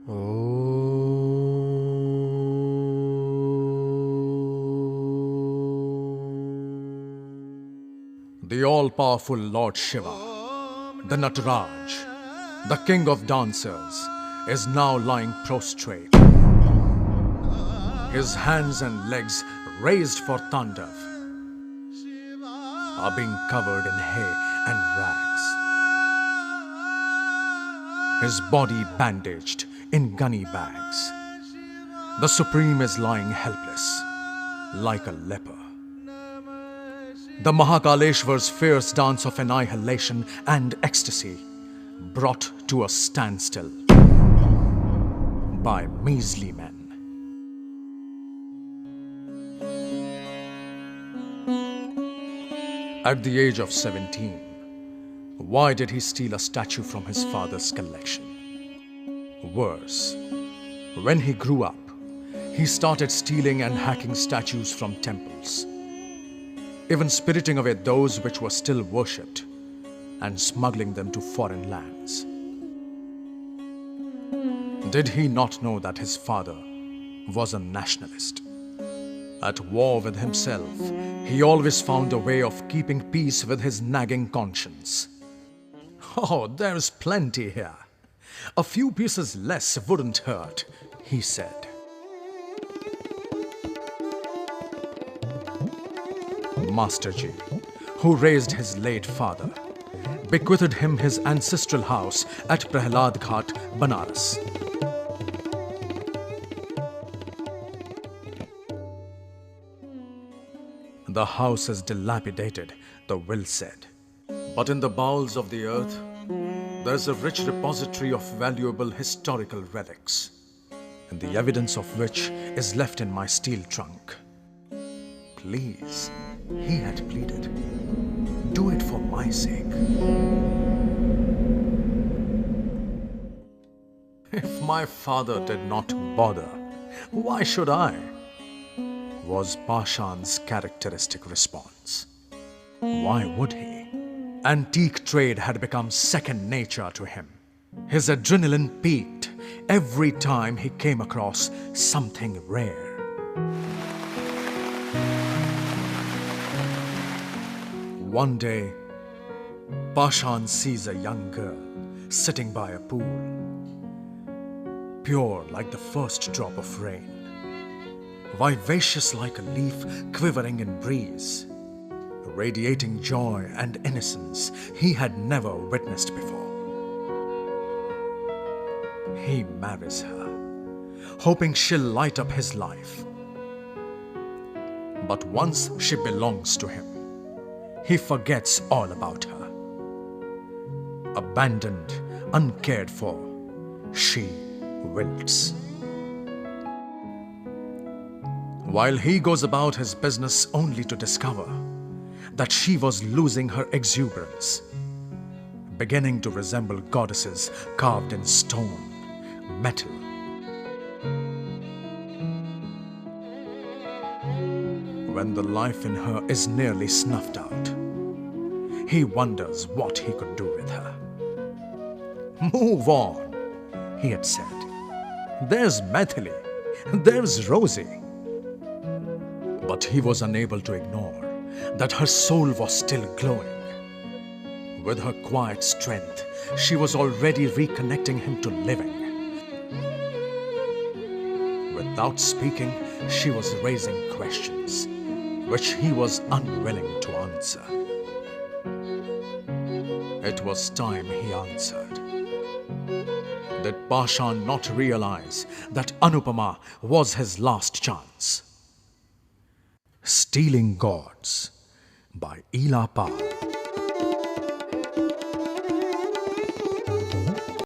The all-powerful Lord Shiva, the Nataraj, the king of dancers, is now lying prostrate. His hands and legs, raised for Tandav, are being covered in hay and rags. His body bandaged in gunny bags. The Supreme is lying helpless, like a leper. The Mahakaleshwar's fierce dance of annihilation and ecstasy brought to a standstill by measly men. At the age of 17, why did he steal a statue from his father's collection? Worse, when he grew up, he started stealing and hacking statues from temples, even spiriting away those which were still worshipped and smuggling them to foreign lands. Did he not know that his father was a nationalist? At war with himself, he always found a way of keeping peace with his nagging conscience. "Oh, there's plenty here. A few pieces less wouldn't hurt," he said. Masterji, who raised his late father, bequeathed him his ancestral house at Prahlad Ghat, Banaras. The house is dilapidated, the will said. But in the bowels of the earth, there is a rich repository of valuable historical relics, and the evidence of which is left in my steel trunk. Please, he had pleaded, do it for my sake. If my father did not bother, why should I? Was Pashan's characteristic response. Why would he? Antique trade had become second nature to him. His adrenaline peaked every time he came across something rare. One day, Pashan sees a young girl sitting by a pool, pure like the first drop of rain, vivacious like a leaf quivering in breeze, radiating joy and innocence he had never witnessed before. He marries her, hoping she'll light up his life. But once she belongs to him, he forgets all about her. Abandoned, uncared for, she wilts. While he goes about his business only to discover that she was losing her exuberance, beginning to resemble goddesses carved in stone, metal. When the life in her is nearly snuffed out, he wonders what he could do with her. "Move on," he had said. "There's Maithili, there's Rosie." But he was unable to ignore that her soul was still glowing. With her quiet strength, she was already reconnecting him to living. Without speaking, she was raising questions which he was unwilling to answer. It was time he answered. Did Pashan not realize that Anupama was his last chance? Stealing Gods by Ela Pal.